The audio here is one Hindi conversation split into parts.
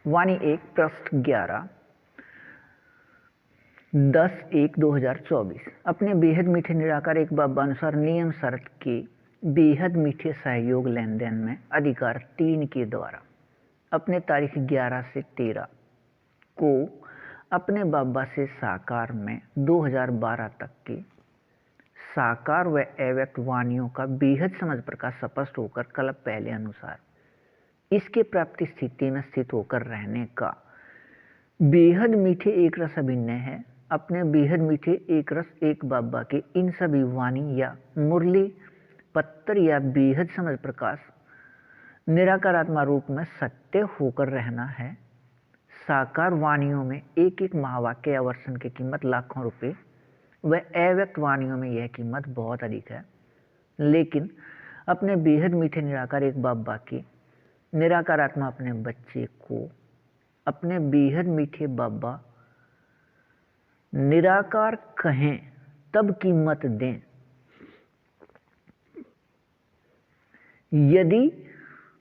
वाणी 1 पृष्ठ 11 10/1/2024। अपने बेहद मीठे निराकार एक बाबा अनुसार नियम शर्त के बेहद मीठे सहयोग लेन देन में अधिकार 3 के द्वारा अपने तारीख 11 से 13 को अपने बाबा से साकार में 2012 तक के साकार व अव्यक्त वाणियों का बेहद समझ प्रकाश स्पष्ट होकर कल पहले अनुसार इसके प्राप्ति स्थिति में स्थित होकर रहने का बेहद मीठे एक रस अभिन्न है। अपने बेहद मीठे एक रस एक बाबा के इन सभी वाणी या मुरली पत्तर या बेहद समझ प्रकाश निराकार आत्मा रूप में सत्य होकर रहना है। साकार वाणियों में एक एक महावाक्य या वर्षन की कीमत लाखों रुपए व अव्यक्त वाणियों में यह कीमत बहुत अधिक है, लेकिन अपने बेहद मीठे निराकार एक बाबा के निराकार आत्मा अपने बच्चे को अपने बेहद मीठे बाबा निराकार कहें तब कीमत दें, यदि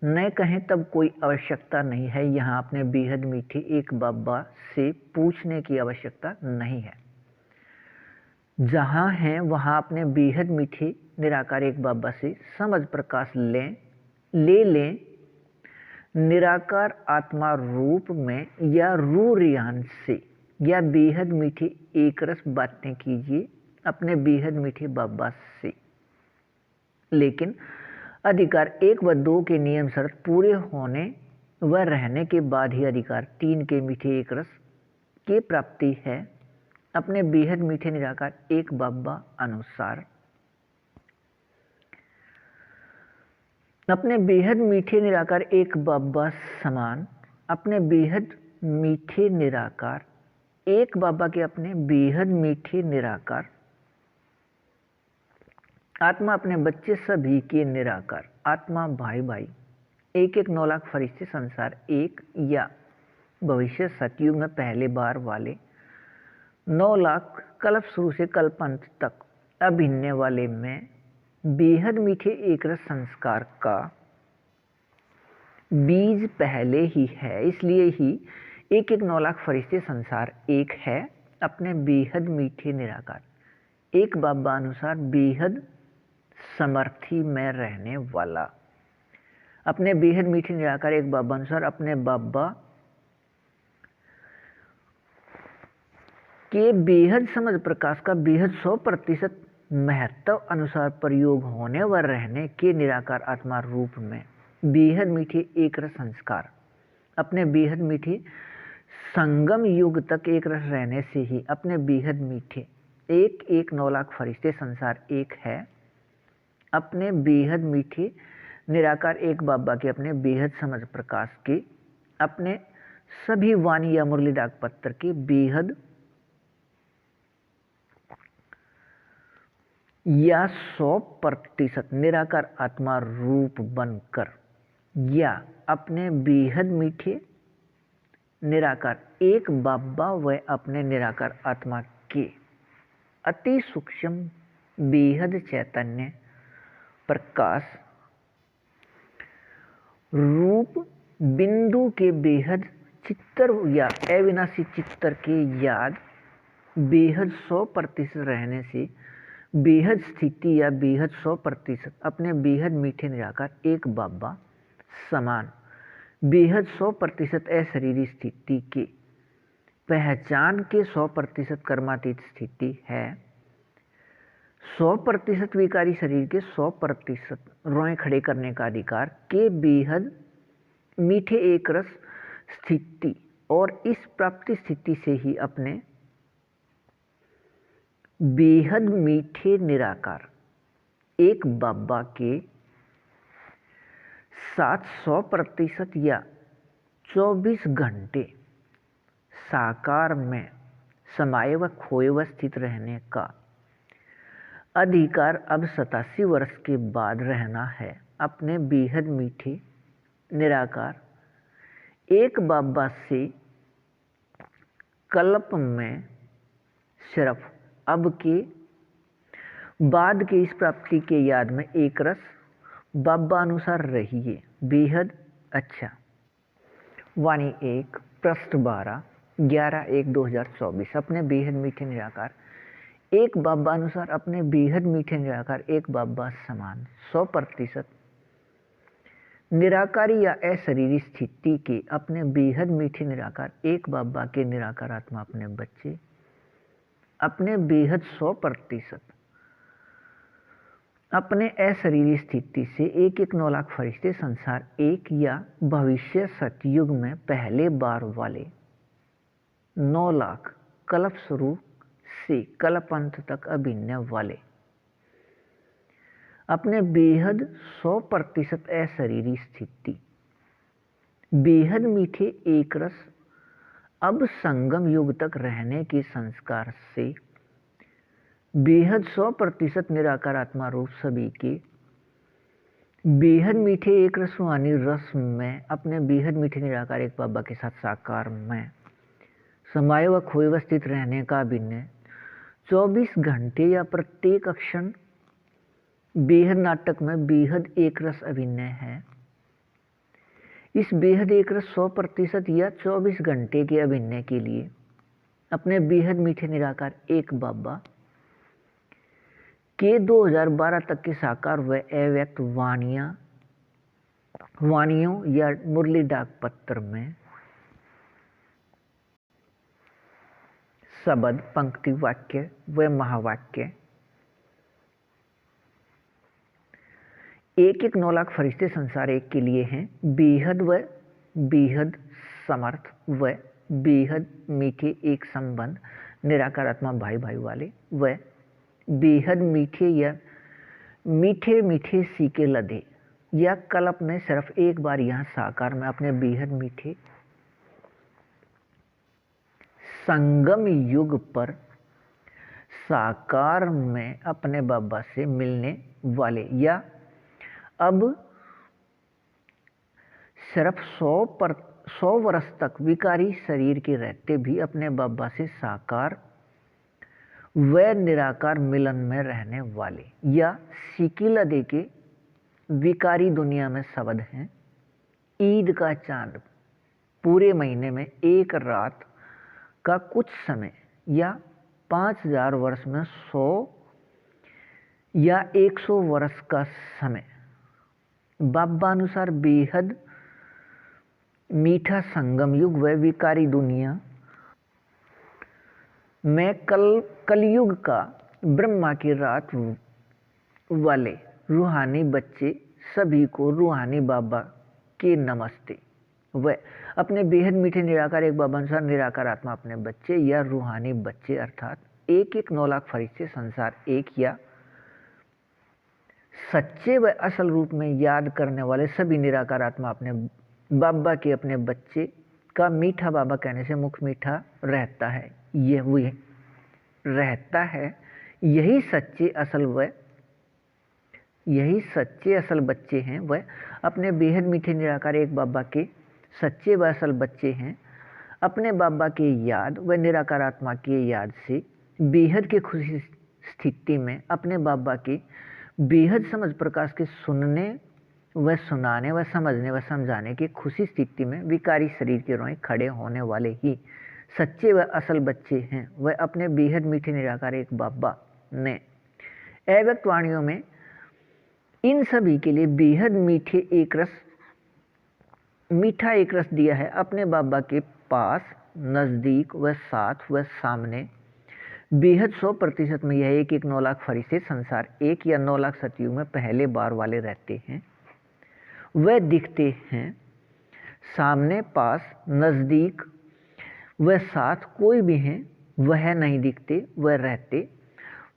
न कहें तब कोई आवश्यकता नहीं है। यहाँ अपने बेहद मीठे एक बाबा से पूछने की आवश्यकता नहीं है। जहाँ हैं वहाँ अपने बेहद मीठे निराकार एक बाबा से समझ प्रकाश ले लें। निराकार आत्मा रूप में या रूरियान से या बेहद मीठे एक रस बातें कीजिए अपने बेहद मीठे बाबा से, लेकिन अधिकार 1 व 2 के नियम शर्त पूरे होने व रहने के बाद ही अधिकार 3 के मीठे एक रस की प्राप्ति है। अपने बेहद मीठे निराकार एक बाबा अनुसार अपने बेहद मीठे निराकार एक बाबा समान अपने बेहद मीठे निराकार एक बाबा के अपने बेहद मीठे निराकार आत्मा अपने बच्चे सभी के निराकार आत्मा भाई भाई एक 9 लाख फरिश्ते संसार एक या भविष्य सतयुग में पहले बार वाले 9 लाख कल्प शुरू से कल्प अंत तक अभिन्न वाले में बेहद मीठे एक रस संस्कार का बीज पहले ही है, इसलिए ही एक 9 लाख फरिश्ते संसार एक है। अपने बेहद मीठे निराकार एक बाबा अनुसार बेहद समर्थी में रहने वाला अपने बेहद मीठे निराकार एक बाबा अनुसार अपने बाबा के बेहद समझ प्रकाश का बेहद 100% महत्व अनुसार प्रयोग होने व रहने के निराकार आत्मा रूप में बेहद मीठे एक रस संस्कार अपने बेहद मीठे संगम युग तक एक रस रहने से ही अपने बेहद मीठे एक 9 लाख फरिश्ते संसार एक है। अपने बेहद मीठे निराकार एक बाबा के अपने बेहद समझ प्रकाश के अपने सभी वाणी या मुरली डाक पत्र के बेहद या 100% निराकार आत्मा रूप बनकर या अपने बेहद मीठे निराकार एक बाबा व अपने निराकार आत्मा के अति सूक्ष्म बेहद चैतन्य प्रकाश रूप बिंदु के बेहद चित्तर या अविनाशी चित्तर के याद बेहद 100% रहने से बेहद स्थिति या बेहद 100% अपने बेहद मीठे निराकार एक बाबा समान बेहद 100% अशरीरी स्थिति के पहचान के 100% कर्मातीत स्थिति है। 100% विकारी शरीर के 100% रोए खड़े करने का अधिकार के बेहद मीठे एक रस स्थिति और इस प्राप्ति स्थिति से ही अपने बेहद मीठे निराकार एक बाबा के 700% या 24 घंटे साकार में समाये व खोए व स्थित रहने का अधिकार अब 87 वर्ष के बाद रहना है। अपने बेहद मीठे निराकार एक बाबा से कल्प में सिर्फ अब के बाद के इस प्राप्ति के याद में एक रस बाबा अनुसार रहिए। बेहद अच्छा वाणी 1 पृष्ठ 12 11/1/2024। अपने बेहद मीठे निराकार एक बाबा अनुसार अपने बेहद मीठे निराकार एक बाबा समान 100% निराकारी या अशरीरी स्थिति के अपने बेहद मीठे निराकार एक बाबा के निराकार आत्मा अपने बच्चे अपने बेहद 100% अपने अशरीरी स्थिति से एक 9 लाख फरिश्ते संसार एक या भविष्य सतयुग में पहले बार वाले 9 लाख कल्प शुरू से कल्प अंत तक अभिनय वाले अपने बेहद 100% अशरीरी स्थिति बेहद मीठे एक रस अब संगम युग तक रहने के संस्कार से बेहद 100% निराकार आत्मा रूप सभी के बेहद मीठे एक रस रूहानी रस में अपने बेहद मीठे निराकार एक बाबा के साथ साकार में समाये व खोए व स्थित रहने का अभिनय 24 घंटे या प्रत्येक क्षण बेहद नाटक में बेहद एक रस अभिनय है। इस बेहद एक रस 100% या 24 घंटे के अभिनय के लिए अपने बेहद मीठे निराकार एक बाबा के 2012 तक के साकार व अव्यक्त वाणियों या मुरली डाक पत्र में शब्द पंक्ति वाक्य व महावाक्य एक 9 लाख फरिश्ते संसार एक के लिए हैं। बेहद व बेहद समर्थ व बेहद मीठे एक संबंध निराकार आत्मा भाई भाई वाले व बेहद मीठे या मीठे मीठे सीके लदे या कल्प में सिर्फ एक बार यहाँ साकार में अपने बेहद मीठे संगम युग पर साकार में अपने बाबा से मिलने वाले या अब सिर्फ 100 वर्ष तक विकारी शरीर के रहते भी अपने बाबा से साकार व निराकार मिलन में रहने वाले या सिकिला दे के विकारी दुनिया में शब्द हैं। ईद का चांद पूरे महीने में एक रात का कुछ समय या 5000 वर्ष में 100 या 100 वर्ष का समय बाबा अनुसार बेहद मीठा संगम युग व विकारी दुनिया में कलयुग का ब्रह्मा की रात वाले रूहानी बच्चे सभी को रूहानी बाबा के नमस्ते व अपने बेहद मीठे निराकार एक बाबा अनुसार निराकार आत्मा अपने बच्चे या रूहानी बच्चे अर्थात एक 9 लाख फरिश्ते संसार एक या सच्चे व असल रूप में याद करने वाले सभी निराकार आत्मा अपने बाबा के अपने बच्चे का मीठा बाबा कहने से मुख मीठा रहता है। यह वो रहता है यही सच्चे असल बच्चे हैं। वह अपने बेहद मीठे निराकार एक बाबा के सच्चे व असल बच्चे हैं। अपने बाबा के याद व निराकार आत्मा के याद से बेहद के खुशी स्थिति में अपने बाबा के बेहद समझ प्रकाश के सुनने व सुनाने व समझने व समझाने की खुशी स्थिति में विकारी शरीर के रोए खड़े होने वाले ही सच्चे व असल बच्चे हैं। वह अपने बेहद मीठे निराकार एक बाबा ने अव्यक्त वाणियों में इन सभी के लिए बेहद मीठा एक रस दिया है। अपने बाबा के पास नज़दीक व साथ व सामने बेहद 100% में यह एक 9 लाख फरिश्ते संसार एक या 9 लाख सतयुग में पहले बार वाले रहते हैं। वह दिखते हैं सामने पास नज़दीक वह साथ कोई भी हैं वह नहीं दिखते वह रहते।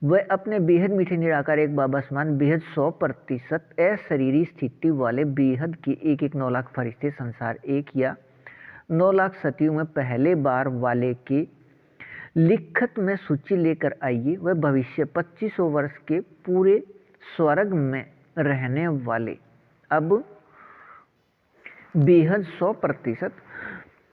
वह अपने बेहद मीठे निराकार एक बाबा समान बेहद 100% अशरीरी स्थिति वाले बेहद के एक 9 लाख फरिश्ते संसार एक या 9 लाख सतयुग में पहले बार वाले के लिखत में सूची लेकर आइए। वह भविष्य 2500 वर्ष के पूरे स्वर्ग में रहने वाले अब बेहद 100%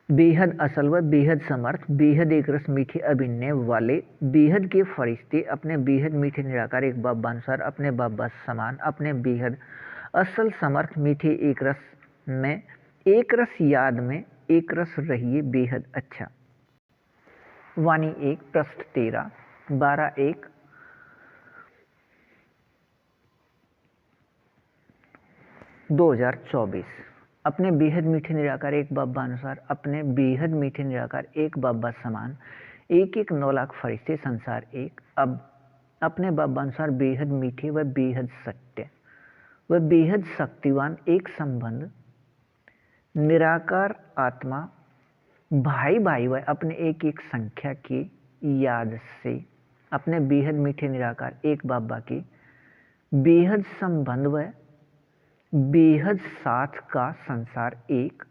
बेहद असल व बेहद समर्थ बेहद एक रस मीठे अभिनय वाले बेहद के फरिश्ते अपने बेहद मीठे निराकार एक बाबा अनुसार अपने बाबा समान अपने बेहद असल समर्थ मीठे एक रस में एक रस याद में एक रस रहिए बेहद अच्छा। वाणी 1 पृष्ठ 13 12/1 2024। अपने बेहद मीठे निराकार एक बाबा अनुसार, अपने बेहद मीठे निराकार एक बाबा समान, एक एक 9 लाख फरिश्ते संसार एक। अब अपने बाबा अनुसार बेहद मीठे व बेहद सत्य व बेहद शक्तिवान एक संबंध निराकार आत्मा भाई भाई व अपने एक एक संख्या की याद से अपने बेहद मीठे निराकार एक बाबा के बेहद संबंध व बेहद साथ का संसार एक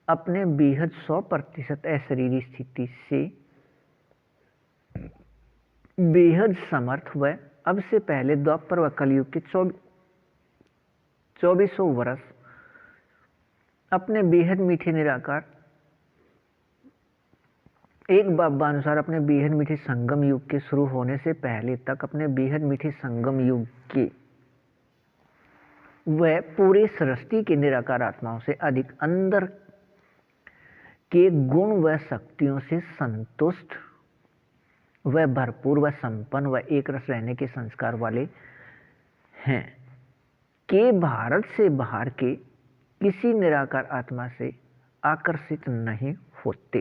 अपने बेहद 100% अशरीरी स्थिति से बेहद समर्थ व अब से पहले द्वापर व कलयुग के 2400 वर्ष अपने बेहद मीठे निराकार एक बाबा अनुसार अपने बेहद मीठे संगम युग के शुरू होने से पहले तक अपने बेहद मीठे संगम युग के वह पूरे सृष्टि के निराकार आत्माओं से अधिक अंदर के गुण व शक्तियों से संतुष्ट व भरपूर व संपन्न व एक रस रहने के संस्कार वाले हैं कि भारत से बाहर के किसी निराकार आत्मा से आकर्षित नहीं होते।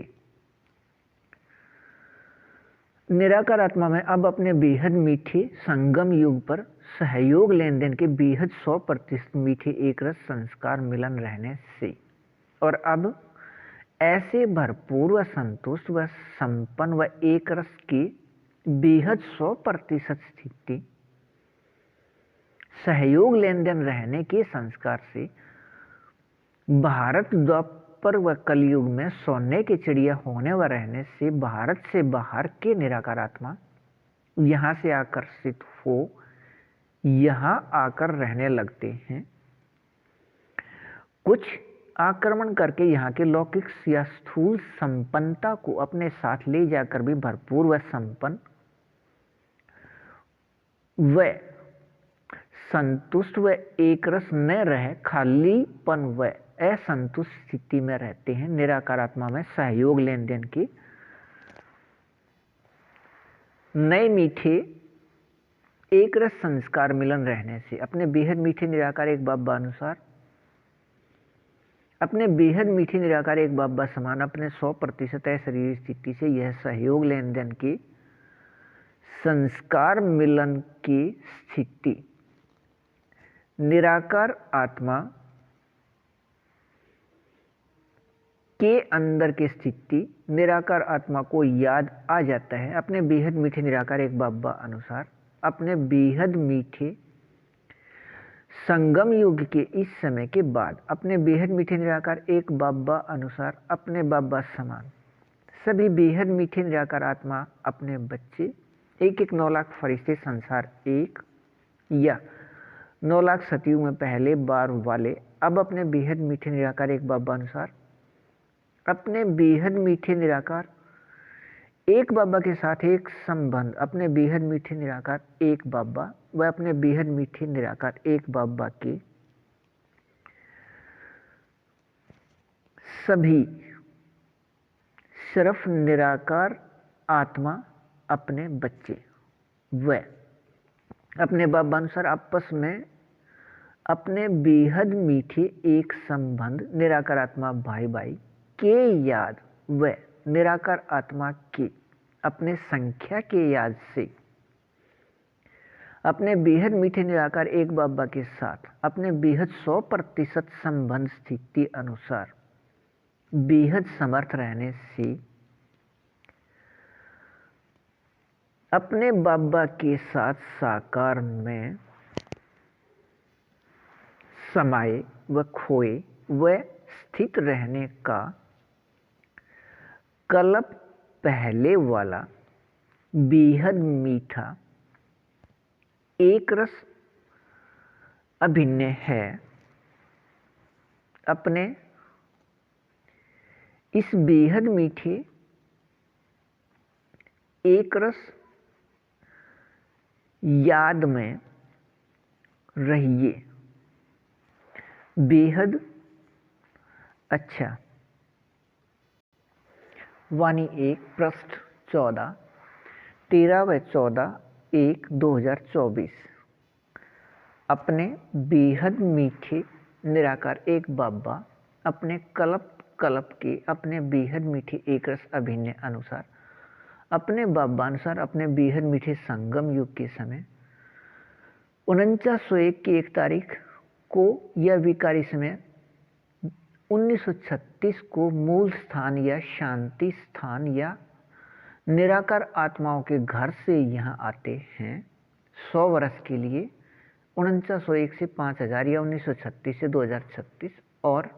निराकार आत्मा में अब अपने बेहद मीठे संगम युग पर सहयोग लेन देन के बेहद 100% मीठे एक रस संस्कार मिलन रहने से और अब ऐसे भरपूर व संतुष्ट व संपन्न व एक रस की बेहद 100% स्थिति सहयोग लेन देन रहने के संस्कार से भारत द्वापर व कलयुग में सोने की चिड़िया होने व रहने से भारत से बाहर के निराकार आत्मा यहाँ से आकर्षित हो यहाँ आकर रहने लगते हैं। कुछ आक्रमण करके यहाँ के लौकिक या स्थूल संपन्नता को अपने साथ ले जाकर भी भरपूर व संपन्न व संतुष्ट व एक रस न रहे खालीपन व असंतुष्ट स्थिति में रहते हैं। निराकार आत्मा में सहयोग लेन देन के नए मीठे एक रस संस्कार मिलन रहने से अपने बेहद मीठे निराकार एक बाबा अनुसार अपने बेहद मीठे निराकार एक बाबा समान अपने 100% शरीर स्थिति से यह सहयोग लेन देन के संस्कार मिलन की स्थिति निराकार आत्मा के अंदर की स्थिति निराकार आत्मा को याद आ जाता है। अपने बेहद मीठे निराकार एक बाबा अनुसार अपने बेहद मीठे संगम युग के इस समय के बाद अपने बेहद मीठे निराकार एक बाबा अनुसार अपने बाबा समान सभी बेहद मीठे निराकार आत्मा अपने बच्चे एक एक 9 लाख फरिश्ते संसार एक या 9 लाख सतयुग में पहले बार वाले अब अपने बेहद मीठे निराकार एक बाबा अनुसार अपने बेहद मीठे निराकार एक बाबा के साथ एक संबंध अपने बेहद मीठे निराकार एक बाबा व अपने बेहद मीठे निराकार एक बाबा के सभी सिर्फ निराकार आत्मा अपने बच्चे व अपने बाबा अनुसार आपस में अपने बेहद मीठे एक संबंध निराकार आत्मा भाई भाई के याद व निराकार आत्मा के अपने संख्या के याद से अपने बेहद मीठे निराकार एक बाबा के साथ अपने बेहद 100% संबंध स्थिति अनुसार बेहद समर्थ रहने से अपने बाबा के साथ साकार में समाये व खोए व स्थित रहने का कल्प पहले वाला बेहद मीठा एक रस अभिन्न है। अपने इस बेहद मीठे एक रस याद में रहिए बेहद अच्छा वाणी 1 पृष्ठ 14, 13/14/1/2024। अपने बेहद मीठे निराकार एक बाबा अपने कल्प कल्प के अपने बेहद मीठे एक रस अभिनय अनुसार अपने बाबानुसार अपने बेहद मीठे संगम युग के समय 4901 की 1 तारीख को या विकारी समय 1936 को मूल स्थान या शांति स्थान या निराकार आत्माओं के घर से यहाँ आते हैं 100 वर्ष के लिए 4901 से 5000 या 1936 से 2036। और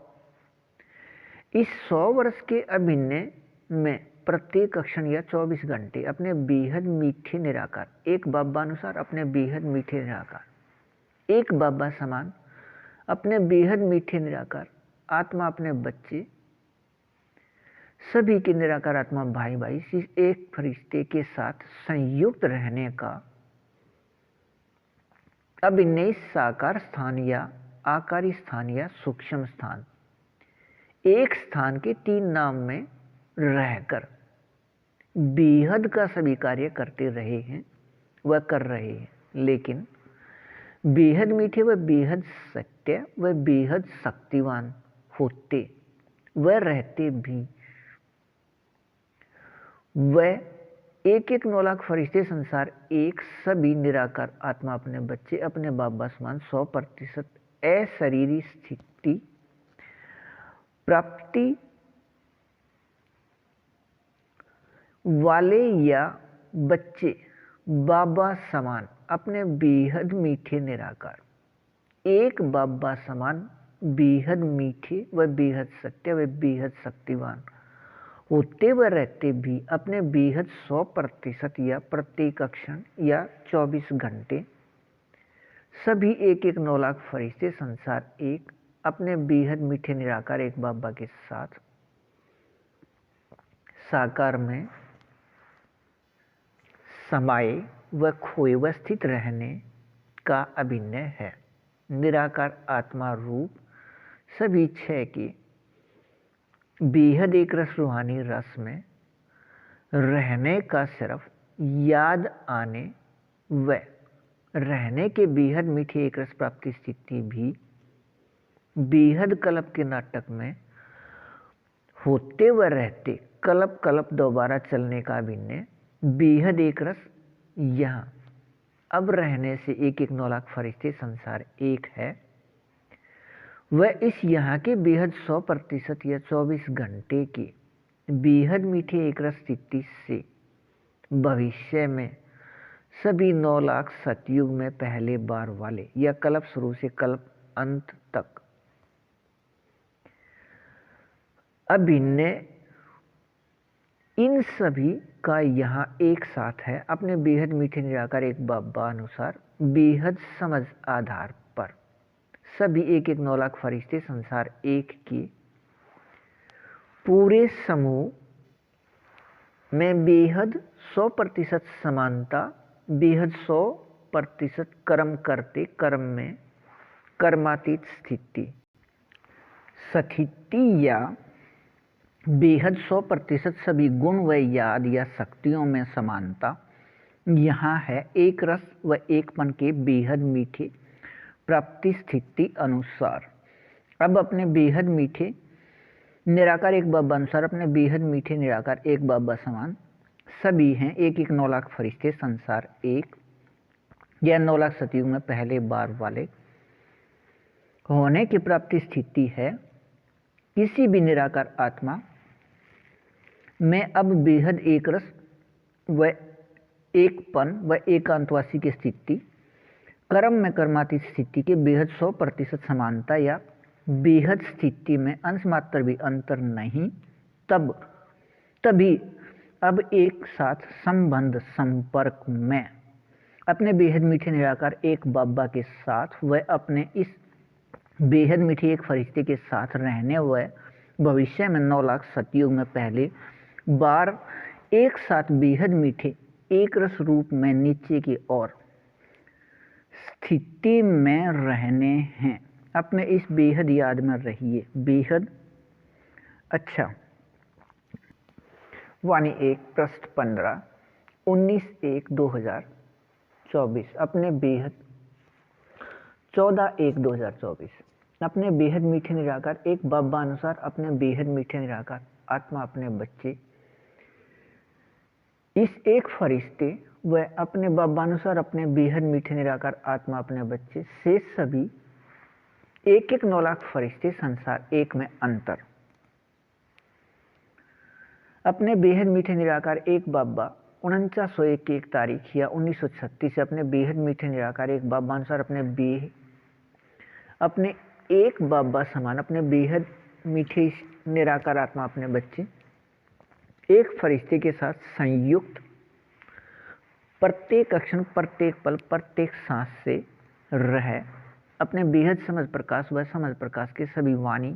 इस 100 वर्ष के अभिनय में प्रत्येक क्षण या 24 घंटे अपने बेहद मीठे निराकार एक बाबानुसार अपने बेहद मीठे निराकार एक बाबा समान अपने बेहद मीठे निराकार आत्मा अपने बच्चे सभी के निराकार आत्मा भाई भाई इस एक फरिश्ते के साथ संयुक्त रहने का अभिनय साकार स्थान या आकारी स्थान या सूक्ष्म स्थान एक स्थान के 3 नाम में रहकर बेहद का सभी कार्य करते रहे हैं वह कर रहे हैं, लेकिन बेहद मीठे व बेहद सत्य व बेहद शक्तिवान होते वह रहते भी वह एक 9 लाख फरिश्ते संसार एक सभी निराकार आत्मा अपने बच्चे अपने बाबा समान 100% अशरीरी स्थिति प्राप्ति वाले या बच्चे बाबा समान अपने बेहद मीठे निराकार एक बाबा समान बेहद मीठे व बेहद सत्य व बेहद शक्तिवान होते व रहते भी अपने बेहद 100% या प्रत्येक क्षण या 24 घंटे सभी एक 9 लाख फरिश्ते संसार एक अपने बेहद मीठे निराकार एक बाबा के साथ साकार में समाये व खोए व स्थित रहने का अभिनय है। निराकार आत्मा रूप सभी 6 के बेहद एक रस रूहानी रस में रहने का सिर्फ याद आने व रहने के बेहद मीठी एक रस प्राप्ति स्थिति भी बेहद कल्प के नाटक में होते व रहते कल्प कल्प दोबारा चलने का अभिनय बेहद एक रस यहाँ अब रहने से एक 9 लाख फरिश्ते संसार एक है वह इस यहाँ के बेहद 100% या 24 घंटे के बेहद मीठे एक रस स्थिति से भविष्य में सभी 9 लाख सतयुग में पहले बार वाले या कल्प शुरू से कल्प अंत तक अभिनय इन सभी का यहाँ एक साथ है अपने बेहद मीठे निराकार एक बाबा अनुसार बेहद समझ आधार पर सभी एक 9 लाख फरिश्ते संसार एक के पूरे समूह में बेहद 100% समानता बेहद 100% कर्म करते कर्म में कर्मातीत स्थिति या बेहद 100% सभी गुण व याद या शक्तियों में समानता यहाँ है एक रस व एकपन के बेहद मीठे प्राप्ति स्थिति अनुसार। अब अपने बेहद मीठे निराकार एक बाबा अनुसार अपने बेहद मीठे निराकार एक बाबा समान सभी हैं एक 9 लाख फरिश्ते संसार एक या 9 लाख सतयुग में पहले बार वाले होने की प्राप्ति स्थिति है। किसी भी निराकार आत्मा में अब बेहद एक रस व एकपन व एकांतवासी की स्थिति कर्म में कर्मातीत स्थिति के बेहद 100% समानता या बेहद स्थिति में अंश मात्र भी अंतर नहीं तभी अब एक साथ संबंध संपर्क में अपने बेहद मीठे निराकार एक बाबा के साथ व अपने इस बेहद मीठे एक फरिश्ते के साथ रहने व भविष्य में 9 लाख सतयुग में पहले बार एक साथ बेहद मीठे एक रस रूप में नीचे की ओर स्थिति में रहने हैं। अपने इस बेहद याद में रहिए बेहद अच्छा वाणी 1 पृष्ठ 15 19/1/2024 अपने बेहद 14/1/2024 अपने बेहद मीठे निराकार एक बाबा अनुसार अपने बेहद मीठे निराकार आत्मा अपने बच्चे इस एक फरिश्ते व अपने बाबा अनुसार अपने बेहद मीठे निराकार आत्मा अपने बच्चे शेष सभी 1-1 9 लाख फरिश्ते संसार एक में अंतर अपने बेहद मीठे निराकार एक बाबा 4901 की एक तारीख या 1936 से अपने बेहद मीठे निराकार एक बाबा अनुसार अपने एक बाबा समान अपने बेहद मीठे निराकार आत्मा अपने बच्चे एक फरिश्ते के साथ संयुक्त प्रत्येक क्षण प्रत्येक पल प्रत्येक सांस से रह अपने बेहद समझ प्रकाश व समझ प्रकाश के सभी वाणी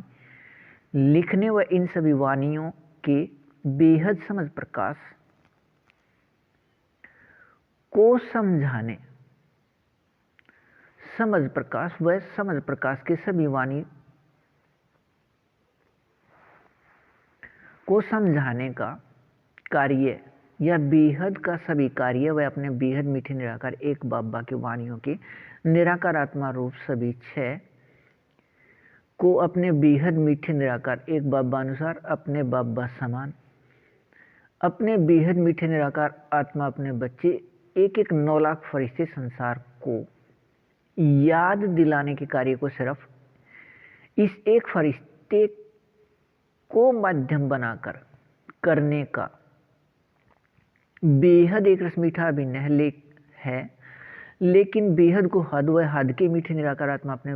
लिखने व इन सभी वाणियों के बेहद समझ प्रकाश को समझाने समझ प्रकाश व समझ प्रकाश के सभी वाणी को समझाने का कार्य या बेहद का सभी कार्य व अपने बेहद मीठे निराकार एक बाबा के वाणियों के निराकार आत्मा रूप सभी 6 को अपने बेहद मीठे निराकार एक बाबा अनुसार अपने बाबा समान अपने बेहद मीठे निराकार आत्मा अपने बच्चे 1-1 9 लाख फरिश्ते संसार को याद दिलाने के कार्य को सिर्फ इस एक फरिश्ते को माध्यम बनाकर करने का बेहद एक रस मीठा अभिन्न है लेकिन बेहद को हद व हद के मीठे निराकार आत्मा अपने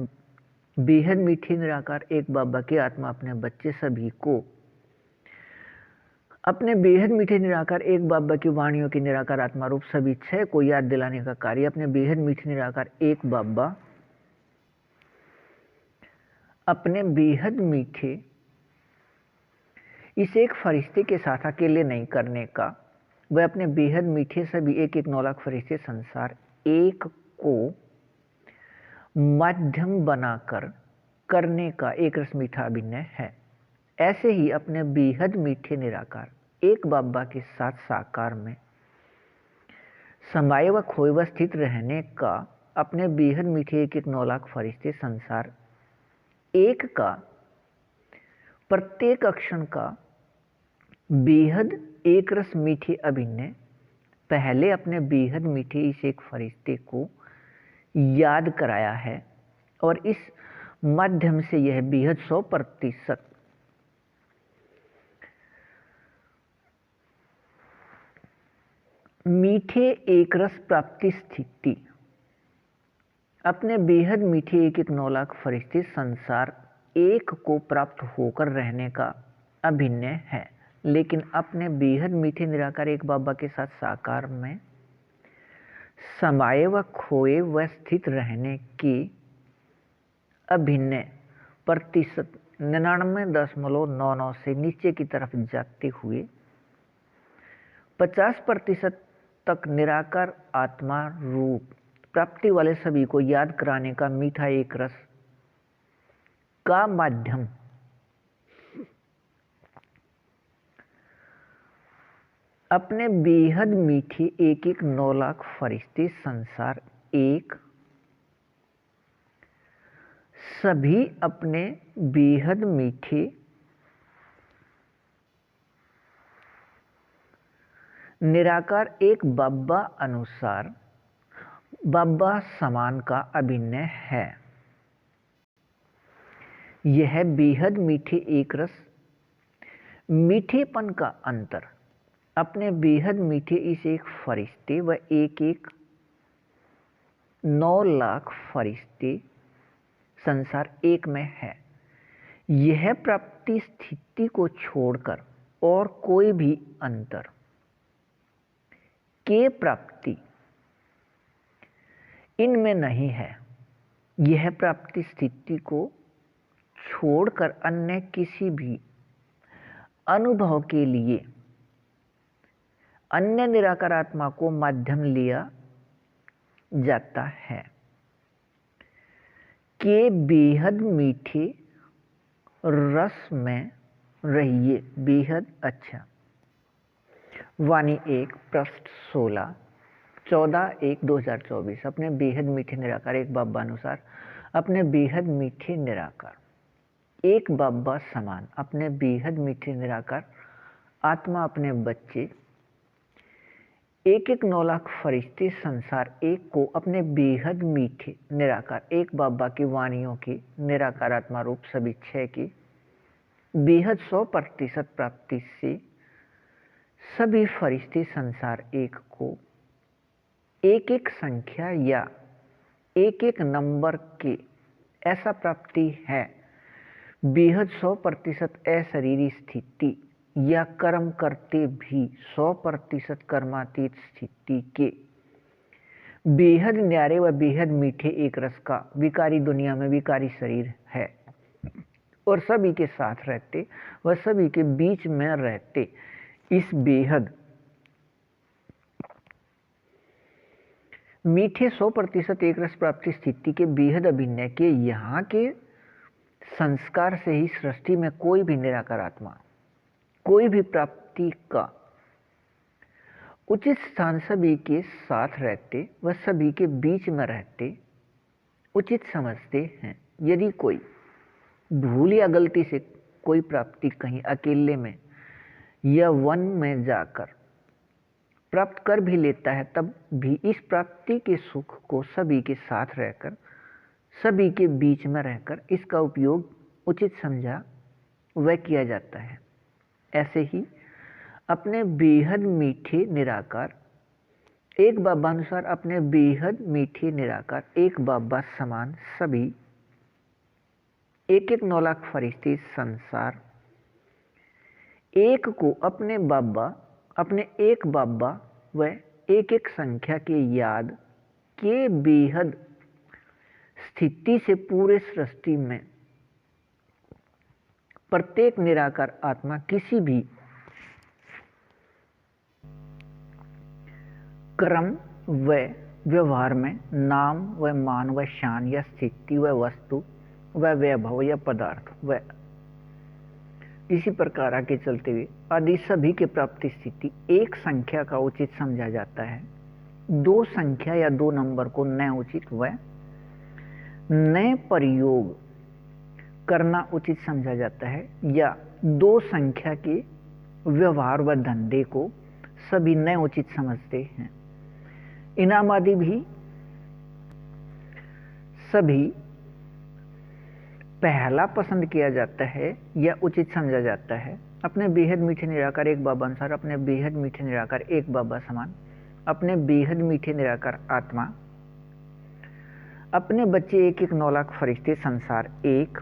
बेहद मीठे निराकार एक बाबा के आत्मा अपने बच्चे सभी को अपने बेहद मीठे निराकार एक बाबा की वाणियों की निराकार आत्मा रूप सभी 6 को याद दिलाने का कार्य अपने बेहद मीठे निराकार एक बाबा अपने बेहद मीठे इस एक फरिश्ते के साथ अकेले नहीं करने का वह अपने बेहद मीठे सभी 1-1 9 लाख फरिश्ते संसार एक को माध्यम बनाकर करने का एक रस मीठा अभिनय है। ऐसे ही अपने बेहद मीठे निराकार एक बाबा के साथ साकार में समाये व खोए व स्थित रहने का अपने बेहद मीठे 1-1 9 लाख फरिश्ते संसार एक का प्रत्येक अक्षण का बेहद एक रस मीठे अभिनय पहले अपने बेहद मीठे इस एक फरिश्ते को याद कराया है और इस माध्यम से यह बेहद 100% मीठे एक रस प्राप्ति स्थिति अपने बेहद मीठे 1-1 9 लाख फरिश्ते संसार एक को प्राप्त होकर रहने का अभिनय है लेकिन अपने बेहद मीठे निराकार एक बाबा के साथ साकार में समाये व खोए व स्थित रहने के अभिनय प्रतिशत 99.99 से नीचे की तरफ जाते हुए 50% तक निराकार आत्मा रूप प्राप्ति वाले सभी को याद कराने का मीठा एक रस का माध्यम अपने बेहद मीठे 1-1 9 लाख फरिश्ते संसार एक सभी अपने बेहद मीठे निराकार एक बाबा अनुसार बाबा समान का अभिनय है। यह बेहद मीठे एक रस मीठेपन का अंतर अपने बेहद मीठे इस एक फरिश्ते व 1-1 9 लाख फरिश्ते संसार एक में है। यह प्राप्ति स्थिति को छोड़कर और कोई भी अंतर के प्राप्ति इनमें नहीं है। यह प्राप्ति स्थिति को छोड़कर अन्य किसी भी अनुभव के लिए अन्य निराकार आत्मा को माध्यम लिया जाता है के बेहद मीठे रस में रहिए बेहद अच्छा वाणी 1 पृष्ठ 16 14/1/2024। अपने बेहद मीठे निराकार एक बाबा अनुसार अपने बेहद मीठे निराकार एक बाबा समान अपने बेहद मीठे निराकार आत्मा अपने बच्चे एक एक 9 लाख फरिश्ते संसार एक को अपने बेहद मीठे निराकार एक बाबा की वाणियों की निराकार आत्मा रूप सभी छह की बेहद 100% प्राप्ति से सभी फरिश्ते संसार एक को एक एक संख्या या एक एक नंबर के ऐसा प्राप्ति है बेहद 100% अशरीरी स्थिति या कर्म करते भी 100% कर्मातीत स्थिति के बेहद न्यारे व बेहद मीठे एक रस का विकारी दुनिया में विकारी शरीर है और सभी के साथ रहते व सभी के बीच में रहते इस बेहद मीठे 100% एक रस प्राप्ति स्थिति के बेहद अभिनय के यहाँ के संस्कार से ही सृष्टि में कोई भी निराकार आत्मा कोई भी प्राप्ति का उचित स्थान सभी के साथ रहते व सभी के बीच में रहते उचित समझते हैं। यदि कोई भूल या गलती से कोई प्राप्ति कहीं अकेले में या वन में जाकर प्राप्त कर भी लेता है तब भी इस प्राप्ति के सुख को सभी के साथ रहकर सभी के बीच में रहकर इसका उपयोग उचित समझा व किया जाता है। ऐसे ही अपने बेहद मीठे निराकार एक बाबा अनुसार अपने बेहद मीठे निराकार एक बाबा समान सभी एक एक 9 लाख फरिश्ते संसार एक को अपने बाबा अपने एक बाबा व एक एक संख्या के याद के बेहद स्थिति से पूरे सृष्टि में प्रत्येक निराकार आत्मा किसी भी क्रम व व्यवहार में नाम व मान व शान या स्थिति व वस्तु व वैभव या पदार्थ व इसी प्रकार आगे चलते हुए आदि सभी के प्राप्ति स्थिति एक संख्या का उचित समझा जाता है। दो संख्या या दो नंबर को न उचित व न प्रयोग करना उचित समझा जाता है या दो संख्या के व्यवहार व धंधे को सभी न उचित समझते हैं। इनाम आदि भी सभी पहला पसंद किया जाता है या उचित समझा जाता है। अपने बेहद मीठे निराकार एक बाबा अनुसार अपने बेहद मीठे निराकार एक बाबा समान अपने बेहद मीठे निराकार आत्मा अपने बच्चे एक एक 9 लाख फरिश्ते संसार एक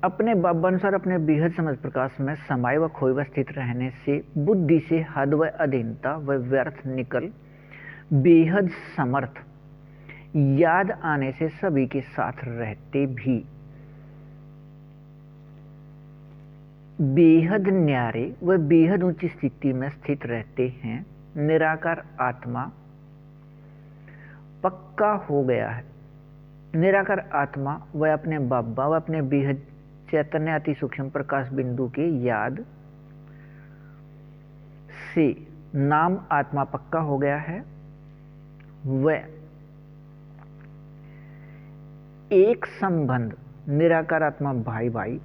अपने बाबा अनुसार अपने बेहद समझ प्रकाश में समाय व खोए व स्थित रहने से बुद्धि से हद व अधीनता व व्यर्थ निकल बेहद समर्थ याद आने से सभी के साथ रहते भी बेहद न्यारे व बेहद ऊंची स्थिति में स्थित रहते हैं। निराकार आत्मा पक्का हो गया है। निराकार आत्मा व अपने बाबा व अपने बेहद चैतन्य अति सूक्ष्म प्रकाश बिंदु के याद से नाम आत्मा पक्का हो गया है। व एक संबंध निराकार आत्मा भाई भाई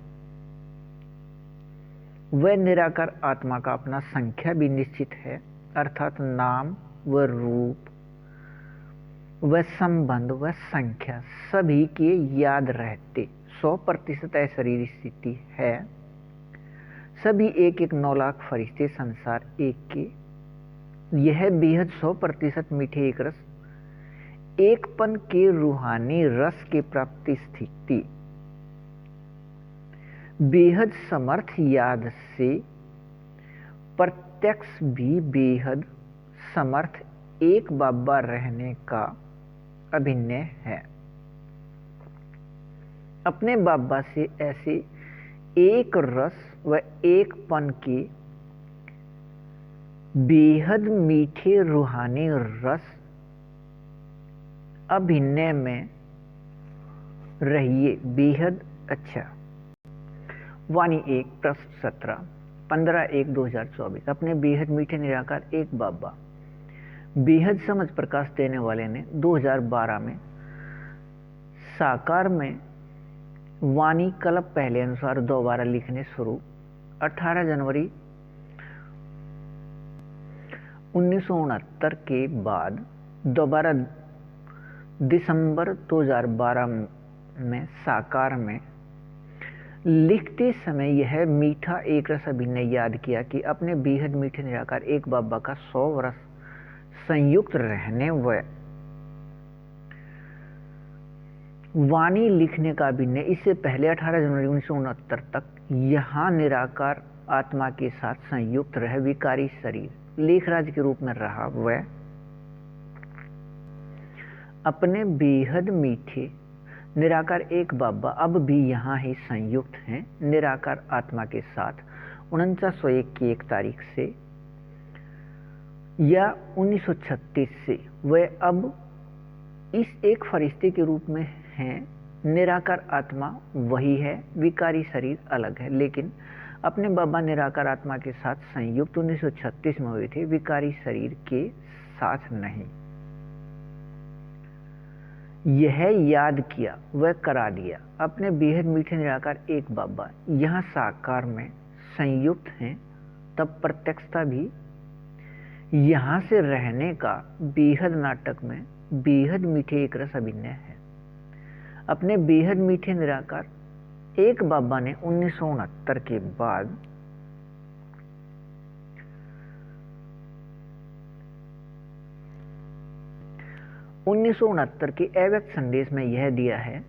व निराकार आत्मा का अपना संख्या भी निश्चित है, अर्थात नाम व रूप व संबंध व संख्या सभी के याद रहते 100% अशरीरी स्थिति है। सभी एक एक 9 लाख फरिश्ते संसार एक के यह बेहद 100% मीठे एक रस एकपन के रूहानी रस के प्राप्ति स्थिति बेहद समर्थ याद से प्रत्यक्ष भी बेहद समर्थ एक बाबा रहने का अभिनय है। अपने बाबा से ऐसे एक रस व एक पन के बेहद मीठे रूहानी रस अभिनय में रहिए बेहद अच्छा। वाणी 1 पृष्ठ 17 15/1/2024। अपने बेहद मीठे निराकार एक बाबा बेहद समझ प्रकाश देने वाले ने 2012 में साकार में वाणी कल्प पहले अनुसार दोबारा लिखने शुरू 18 जनवरी 1969 के बाद दोबारा दिसंबर 2012 में साकार में लिखते समय यह मीठा एक रस अभिनय याद किया कि अपने बेहद मीठे निराकार एक बाबा का 100 वर्ष संयुक्त रहने व वाणी लिखने का अभिनय इससे पहले 18 जनवरी 1969 तक यहाँ निराकार आत्मा के साथ संयुक्त रह विकारी शरीर लेखराज के रूप में रहा व अपने बेहद मीठे निराकार एक बाबा अब भी यहाँ ही संयुक्त हैं निराकार आत्मा के साथ 4901 की 1 तारीख से या 1936 से वह अब इस एक फरिश्ते के रूप में हैं। निराकार आत्मा वही है, विकारी शरीर अलग है, लेकिन अपने बाबा निराकार आत्मा के साथ संयुक्त 1936 में हुए थे, विकारी शरीर के साथ नहीं। यह याद किया वह करा दिया। अपने बेहद मीठे निराकार एक बाबा यहाँ साकार में संयुक्त हैं, तब प्रत्यक्षता भी यहाँ से रहने का बेहद नाटक में बेहद मीठे एक रस अभिनय है। अपने बेहद मीठे निराकार एक बाबा ने 1969 के बाद के अव्यक्त संदेश में यह दिया है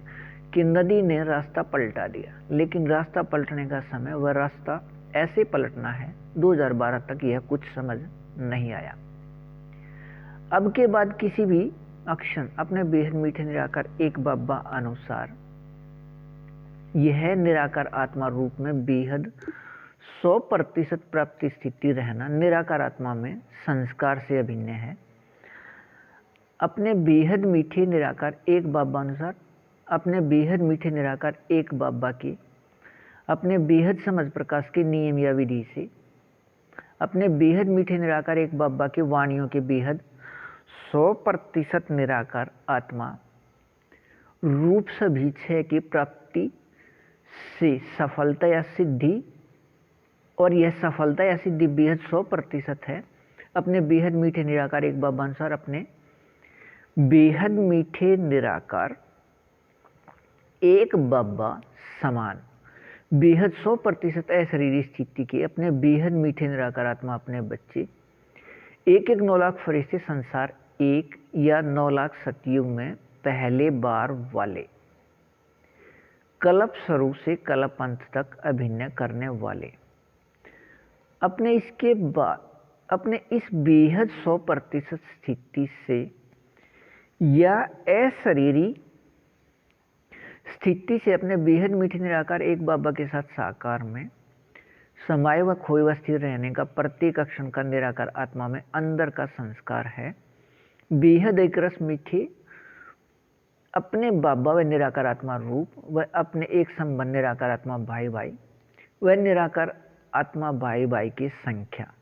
कि नदी ने रास्ता पलटा दिया, लेकिन रास्ता पलटने का समय वह रास्ता ऐसे पलटना है 2012 तक यह कुछ समझ नहीं आया। अब के बाद किसी भी अक्षण अपने बेहद मीठे निराकार एक बाबा अनुसार यह निराकार आत्मा रूप में बेहद 100% प्राप्ति स्थिति रहना निराकार आत्मा में संस्कार से अभिन्न है। अपने बेहद मीठे निराकार एक बाबा अनुसार अपने बेहद मीठे निराकार एक बाबा के अपने बेहद समझ प्रकाश के नियम या विधि से अपने बेहद मीठे निराकार एक बाबा के वाणियों के बेहद 100% निराकार आत्मा रूप सभी 6 की प्राप्ति से सफलता या सिद्धि, और यह सफलता या सिद्धि बेहद 100% है। अपने बेहद मीठे निराकार एक बाबा अनुसार अपने बेहद मीठे निराकार एक बाबा समान बेहद 100% अशरीरी स्थिति के अपने बेहद मीठे निराकार आत्मा अपने बच्चे 1-1 9 लाख फरिश्ते संसार एक या 9 लाख सतयुग में पहले बार वाले कल्प शुरू से कल्प अंत तक अभिनय करने वाले अपने इसके बाद अपने इस बेहद 100% स्थिति से या अशरीरी स्थिति से अपने बेहद मीठे निराकार एक बाबा के साथ साकार में समाये व खोए व स्थिर रहने का प्रत्येक अक्षण का निराकार आत्मा में अंदर का संस्कार है। बेहद एक रस मीठे अपने बाबा व निराकार आत्मा रूप व अपने एक संबंध निराकार आत्मा भाई भाई व निराकार आत्मा भाई भाई की संख्या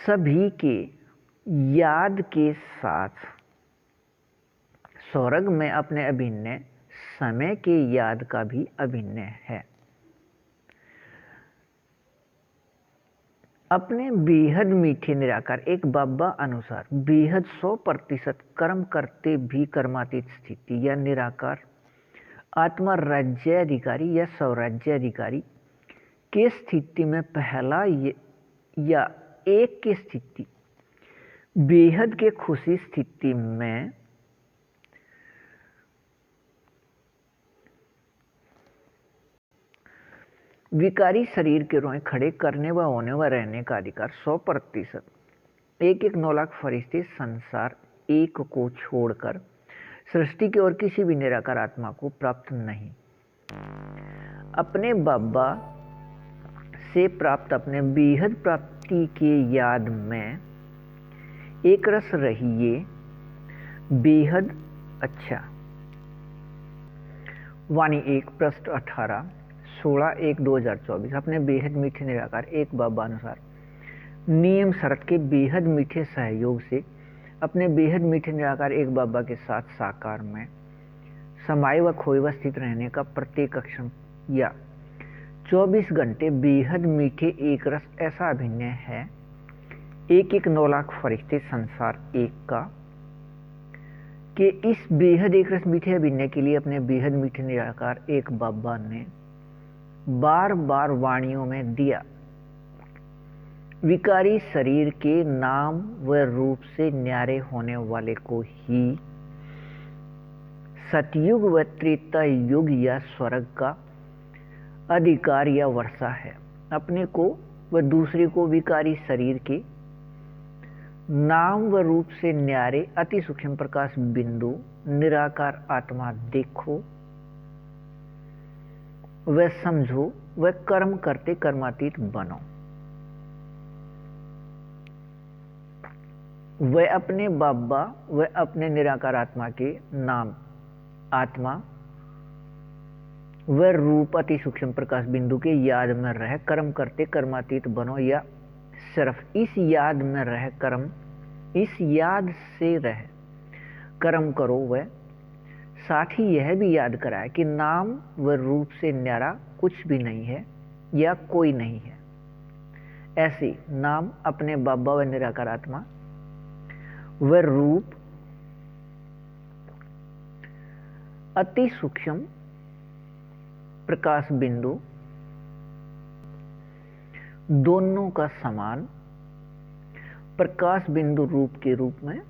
सभी के याद के साथ स्वर्ग में अपने अभिन्न समय के याद का भी अभिन्न है। अपने बेहद मीठे निराकार एक बाबा अनुसार बेहद 100% कर्म करते भी कर्मातीत स्थिति या निराकार आत्मा राज्याधिकारी या स्वराज्याधिकारी के स्थिति में पहला या एक की स्थिति बेहद के खुशी स्थिति में विकारी शरीर के रोए खड़े करने व होने व रहने का अधिकार 100% 1-1 9 लाख फरिश्ते संसार एक को छोड़कर सृष्टि की और किसी भी निराकार आत्मा को प्राप्त नहीं। अपने बाबा से प्राप्त अपने बेहद प्राप्ति के याद में एक रस रहिए बेहद अच्छा वाणी 1 पृष्ठ 18 16/1/2024 अपने बेहद मीठे निराकार एक बाबा अनुसार नियम शरत के बेहद मीठे सहयोग से अपने बेहद मीठे निराकार एक बाबा के साथ साकार में समाये व खोए व स्थित रहने का प्रत्येक क्षण या 24 घंटे बेहद मीठे एक रस ऐसा अभिनय है, एक 9 लाख फरिश्ते संसार एक का, कि इस बेहद एक रस मीठे अभिनय के लिए अपने बेहद मीठे निराकार एक बाबा ने बार बार वाणियों में दिया विकारी शरीर के नाम व रूप से न्यारे होने वाले को ही सतयुग व त्रेता युग या स्वर्ग का अधिकार या वर्षा है। अपने को व दूसरे को विकारी शरीर के नाम व रूप से न्यारे अति सूक्ष्म प्रकाश बिंदु निराकार आत्मा देखो व समझो व कर्म करते कर्मातीत बनो। वह अपने बाबा व अपने निराकार आत्मा के नाम आत्मा व रूप अति सूक्ष्म प्रकाश बिंदु के याद में रह कर्म करते कर्मातीत बनो, या सिर्फ इस याद में रह कर्म, इस याद से रह कर्म करो। वह साथ ही यह भी याद कराए कि नाम व रूप से न्यारा कुछ भी नहीं है या कोई नहीं है। ऐसे नाम अपने बाबा व निराकार आत्मा व रूप अति सूक्ष्म प्रकाश बिंदु दोनों का समान प्रकाश बिंदु रूप के रूप में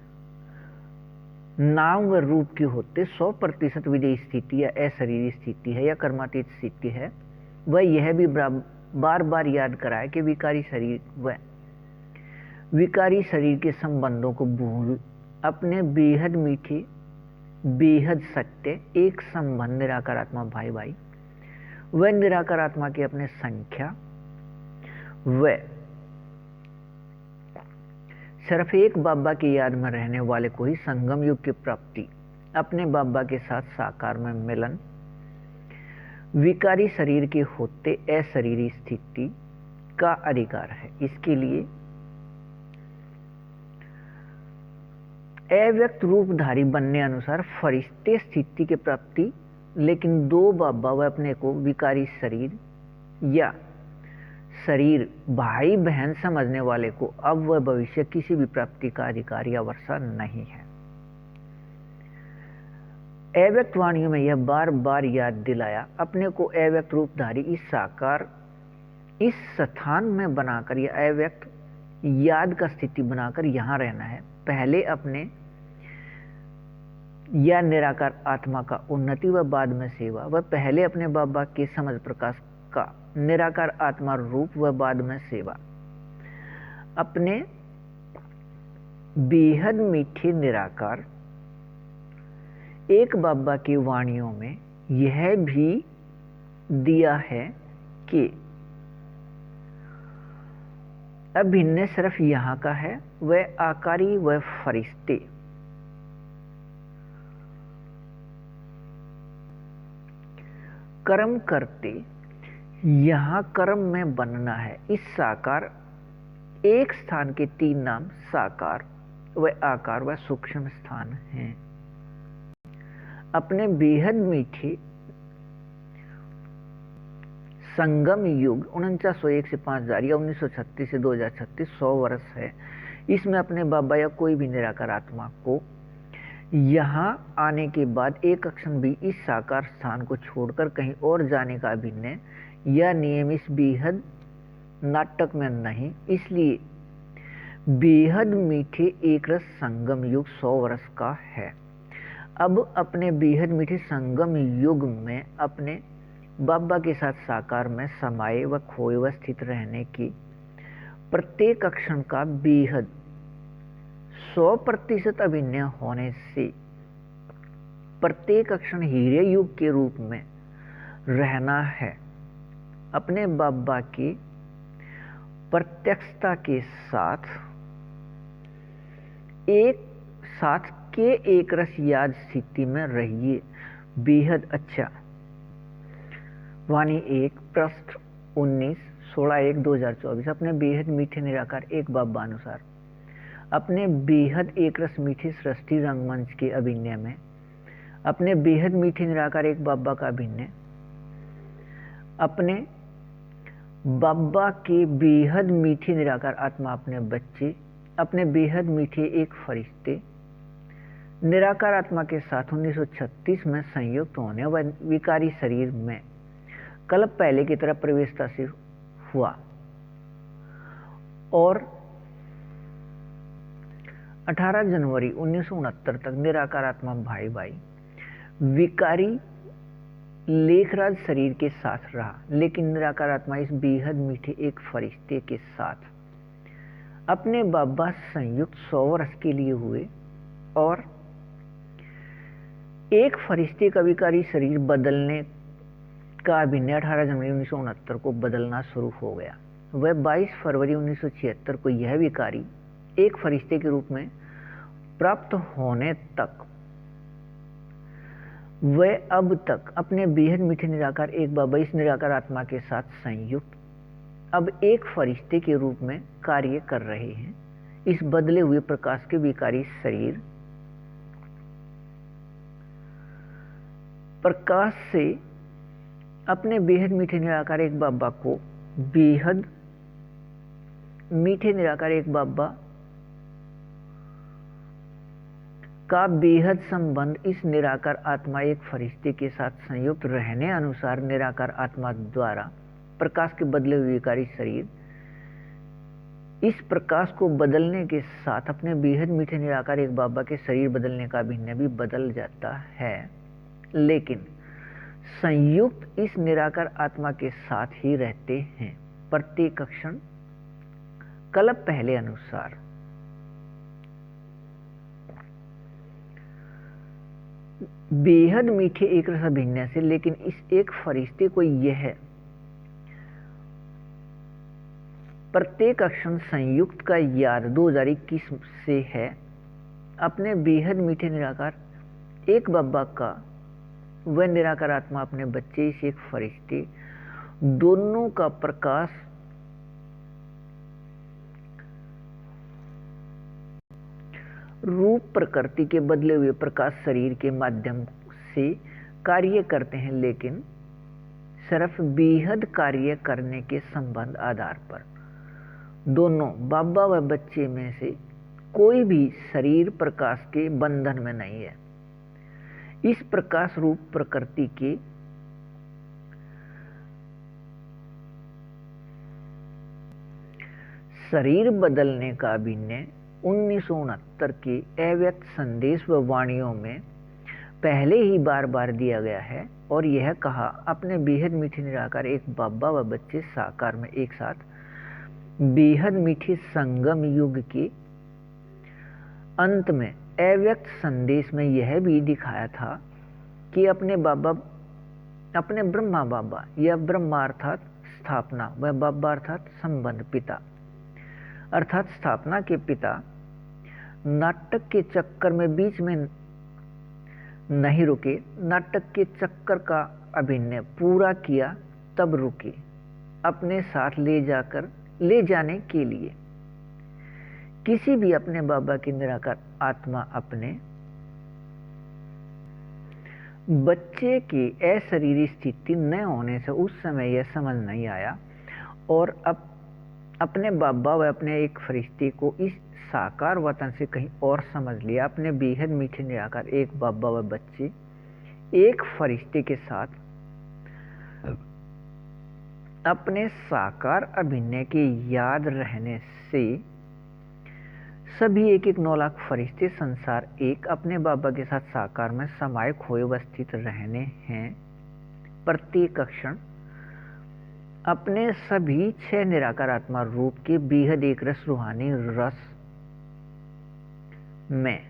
नाम व रूप के होते 100% विजयी स्थिति या अशरीरी स्थिति है या कर्मातीत स्थिति है। वह यह भी बार बार याद कराए कि विकारी शरीर व विकारी शरीर के संबंधों को भूल अपने बेहद मीठे बेहद सत्य एक संबंध निराकार आत्मा भाई भाई व निराकार आत्मा की अपने संख्या व सिर्फ एक बाबा की याद में रहने वाले को ही संगम युग की प्राप्ति, अपने बाबा के साथ साकार में मिलन, विकारी शरीर के होते अशरीरी स्थिति का अधिकार है। इसके लिए अव्यक्त रूपधारी बनने अनुसार फरिश्ते स्थिति की प्राप्ति, लेकिन दो बाबा व अपने को विकारी शरीर या शरीर भाई बहन समझने वाले को अब व भविष्य किसी भी प्राप्ति का अधिकार या वर्षा नहीं है। अव्यक्त वाणियों में यह बार बार याद दिलाया अपने को अव्यक्त रूपधारी इस साकार इस स्थान में बनाकर या अव्यक्त याद का स्थिति बनाकर यहाँ रहना है। पहले अपने या निराकार आत्मा का उन्नति व बाद में सेवा, व पहले अपने बाबा के समझ प्रकाश का निराकार आत्मा रूप व बाद में सेवा। अपने बेहद मीठे निराकार एक बाबा की वाणियों में यह भी दिया है कि अभिन्न सिर्फ यहाँ का है, वह आकारी व फरिश्ते कर्म करते यहाँ कर्म में बनना है। इस साकार एक स्थान के तीन नाम साकार व आकार व सूक्ष्म स्थान हैं। अपने बेहद मीठे संगम युग 4901 से 5000 या 1936 से 2036 100 वर्ष है। इसमें अपने बाबा या कोई भी निराकार आत्मा को यहाँ आने के बाद एक क्षण भी इस साकार स्थान को छोड़कर कहीं और जाने का अभिनय या नियम इस बेहद नाटक में नहीं। इसलिए बेहद मीठे एक रस संगम युग 100 वर्ष का है। अब अपने बेहद मीठे संगम युग में अपने बाबा के साथ साकार में समाये व खोए व स्थित रहने की प्रत्येक क्षण का बेहद 100% अभिनय होने से प्रत्येक क्षण हीरे युग के रूप में रहना है। अपने बाबा की प्रत्यक्षता के साथ एक रस याद स्थिति में रहिए। बेहद अच्छा वाणी 1 पृष्ठ 19 16/1/2024। अपने बेहद मीठे निराकार एक बाबा अनुसार अपने बेहद एक रस मीठे सृष्टि रंगमंच के अभिनय में अपने बेहद मीठे निराकार एक बाबा का अभिनय अपने बाबा के बेहद मीठे निराकार आत्मा अपने बच्चे अपने बेहद मीठे एक फरिश्ते निराकार आत्मा के साथ 1936 में संयुक्त होने व विकारी शरीर में कल्प पहले की तरह प्रवेशता से हुआ और 18 जनवरी 1969 तक निराकार आत्मा भाई भाई विकारी लेखराज शरीर के साथ रहा, लेकिन निराकार आत्मा इस बेहद मीठे एक फरिश्ते के साथ अपने बाबा संयुक्त 100 वर्ष के लिए हुए और एक फरिश्ते का विकारी शरीर बदलने का अभिनय 18 जनवरी 1969 को बदलना शुरू हो गया। वह 22 फरवरी 1976 को यह विकारी एक फरिश्ते के रूप में प्राप्त होने तक वह अब तक अपने बेहद मीठे निराकार एक बाबा इस निराकार आत्मा के साथ संयुक्त अब एक फरिश्ते के रूप में कार्य कर रहे हैं। इस बदले हुए प्रकाश के विकारी शरीर प्रकाश से अपने बेहद मीठे निराकार एक बाबा को बेहद मीठे निराकार एक बाबा का बेहद संबंध इस निराकार आत्मा एक फरिश्ते के साथ संयुक्त रहने अनुसार निराकार आत्मा द्वारा प्रकाश के बदले हुए विकारी शरीर इस प्रकाश को बदलने के साथ अपने बेहद मीठे निराकार एक बाबा के शरीर बदलने का अभिनय भी बदल जाता है, लेकिन संयुक्त इस निराकार आत्मा के साथ ही रहते हैं प्रत्येक क्षण कल्प पहले अनुसार। बेहद मीठे एक रस अभिनय से, लेकिन इस एक फरिश्ते को यह प्रत्येक क्षण संयुक्त का याद 2021 से है। अपने बेहद मीठे निराकार एक बाबा का वह निराकार आत्मा अपने बच्चे इस एक फरिश्ते दोनों का प्रकाश रूप प्रकृति के बदले हुए प्रकाश शरीर के माध्यम से कार्य करते हैं, लेकिन सिर्फ बेहद कार्य करने के संबंध आधार पर दोनों बाबा व बच्चे में से कोई भी शरीर प्रकाश के बंधन में नहीं है। इस प्रकाश रूप प्रकृति के शरीर बदलने का अभिनय 1969 के अव्यक्त संदेश व वाणियों में पहले ही बार बार दिया गया है और यह कहा अपने बेहद मीठे निराकार एक बाबा व बच्चे साकार में एक साथ बेहद मीठे संगम युग के अंत में अव्यक्त संदेश में यह भी दिखाया था कि अपने ब्रह्मा बाबा या ब्रह्मा अर्थात स्थापना व बाबा अर्थात संबंध पिता अर्थात स्थापना के पिता नाटक के चक्कर में बीच में नहीं रुके, नाटक के चक्कर का अभिनय पूरा किया तब रुके अपने साथ ले जाने के लिए। किसी भी अपने बाबा की निराकार आत्मा अपने बच्चे की अशरीरी स्थिति न होने से उस समय यह समझ नहीं आया और अब अपने बाबा व अपने एक फरिश्ते को इस साकार वतन से कहीं और समझ लिया। अपने बेहद मीठे निराकार एक बाबा व बच्चे एक फरिश्ते के साथ अपने साकार अभिनय के याद रहने से सभी एक 9 लाख फरिश्ते संसार एक अपने बाबा के साथ साकार में समाये खोए अवस्थित रहने हैं। प्रत्येक क्षण अपने सभी 6 निराकार आत्मा रूप के बेहद एक रस रूहानी रस में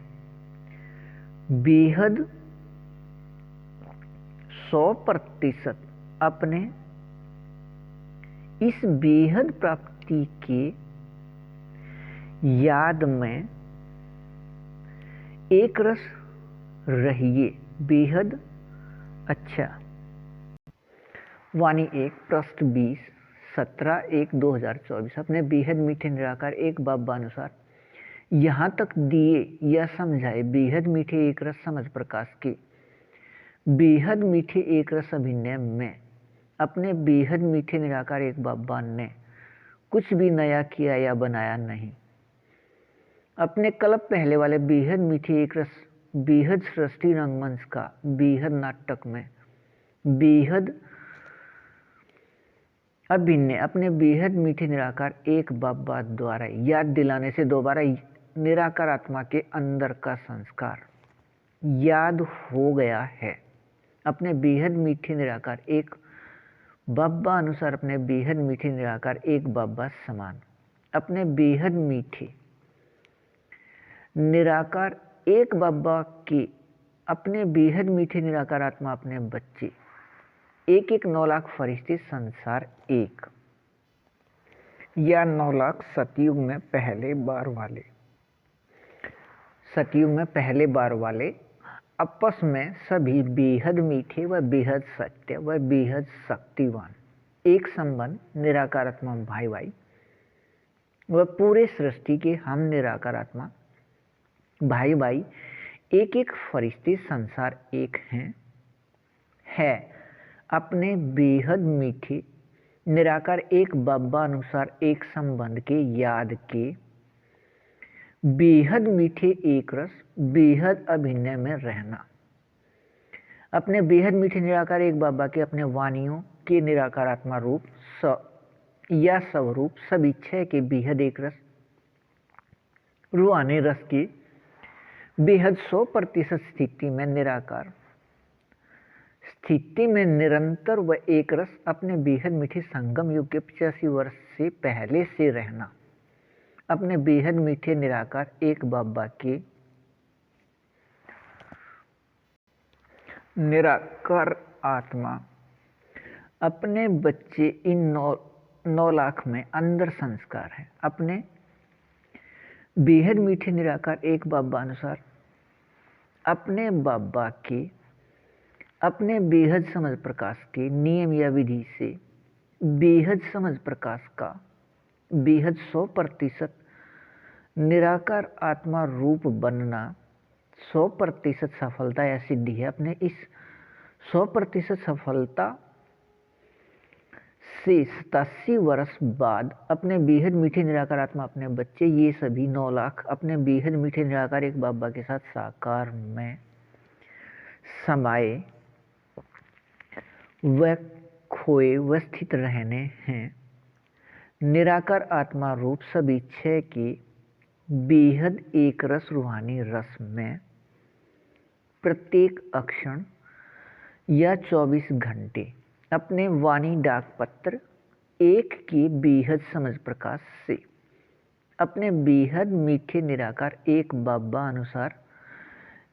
बेहद 100% अपने इस बेहद प्राप्ति के याद में एक रस रहिए। बेहद अच्छा वाणी 1 पृष्ठ 20 17/1/2024 अपने बेहद मीठे निराकार एक बाबा अनुसार यहाँ तक दिए या समझाए बेहद मीठे एक रस समझ प्रकाश के बेहद मीठे एक रस अभिनय में अपने बेहद मीठे निराकार एक बाबा ने कुछ भी नया किया या बनाया नहीं। अपने कल्प पहले वाले बेहद मीठे एक रस बेहद सृष्टि रंगमंच का बेहद नाटक में बेहद अभिनय अपने बेहद मीठे निराकार एक बाबा द्वारा याद दिलाने से दोबारा निराकार आत्मा के अंदर का संस्कार याद हो गया है। अपने बेहद मीठे निराकार एक बाबा अनुसार अपने बेहद मीठे निराकार एक बाबा समान अपने बेहद मीठे निराकार एक बाबा के अपने बेहद मीठे निराकार आत्मा अपने बच्चे एक 9 लाख फरिश्ते संसार एक या 9 लाख सतयुग में पहले बार वाले आपस में सभी बेहद मीठे व बेहद सत्य व बेहद शक्तिवान एक संबंध निराकार आत्मा भाई भाई व पूरे सृष्टि के हम निराकार आत्मा भाई भाई एक फरिश्ते संसार एक है अपने बेहद मीठे निराकार एक बाबा अनुसार एक संबंध के याद के बेहद मीठे एक रस बेहद अभिनय में रहना। अपने बेहद मीठे निराकार एक बाबा के अपने वाणियों के निराकार आत्मा रूप या स्वरूप सब इच्छा के बेहद एक रस रूहानी रस की बेहद 100% स्थिति में निराकार स्थिति में निरंतर व एक रस अपने बेहद मीठे संगम युग के 85 वर्ष से पहले से रहना। अपने बेहद मीठे निराकार एक बाबा के निराकार आत्मा अपने बच्चे इन 9 लाख में अंदर संस्कार है। अपने बेहद मीठे निराकार एक बाबा अनुसार अपने बाबा के अपने बेहद समझ प्रकाश के नियम या विधि से बेहद समझ प्रकाश का बेहद 100% निराकार आत्मा रूप बनना 100% सफलता या सिद्धि है। अपने इस 100% सफलता से 87 वर्ष बाद अपने बेहद मीठे निराकार आत्मा अपने बच्चे ये सभी 9 लाख अपने बेहद मीठे निराकार एक बाबा के साथ साकार में समाये व खोए व स्थित रहने हैं। निराकार आत्मा रूप सब इच्छा के बेहद एक रस रूहानी रस में प्रत्येक अक्षण या 24 घंटे अपने वाणी डाक पत्र एक के बेहद समझ प्रकाश से अपने बेहद मीठे निराकार एक बाबा अनुसार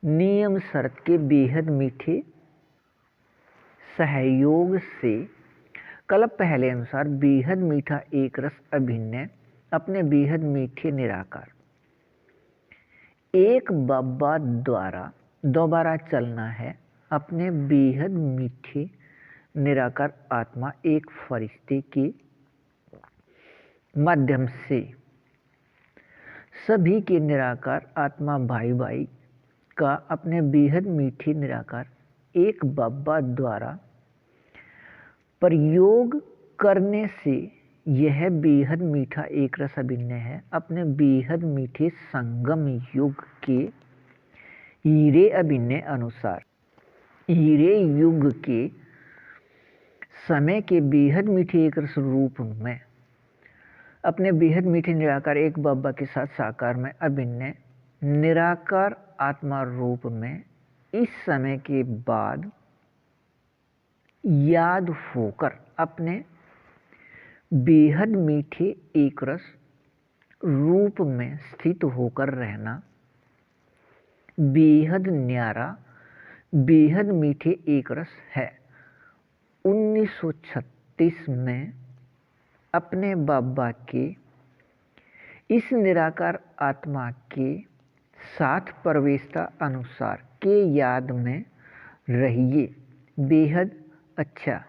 नियम शर्त के बेहद मीठे सहयोग से कल्प पहले अनुसार बेहद मीठा एक रस अभिनय अपने बेहद मीठे निराकार एक बाबा द्वारा दोबारा चलना है। अपने बेहद मीठे निराकार आत्मा एक फरिश्ते के माध्यम से सभी के निराकार आत्मा भाई भाई का अपने बेहद मीठे निराकार एक बाबा द्वारा प्रयोग करने से यह बेहद मीठा एक रस अभिनय है। अपने बेहद मीठे संगम युग के हीरे अभिनय अनुसार हीरे युग के समय के बेहद मीठे एक रस रूप में अपने बेहद मीठे निराकार एक बाबा के साथ साकार में अभिनय निराकार आत्मा रूप में इस समय के बाद याद होकर अपने बेहद मीठे एक रस रूप में स्थित होकर रहना। बेहद न्यारा बेहद मीठे एक रस है। 1936 में अपने बाबा के इस निराकार आत्मा के साथ प्रवेशता अनुसार के याद में रहिए। बेहद अच्छा।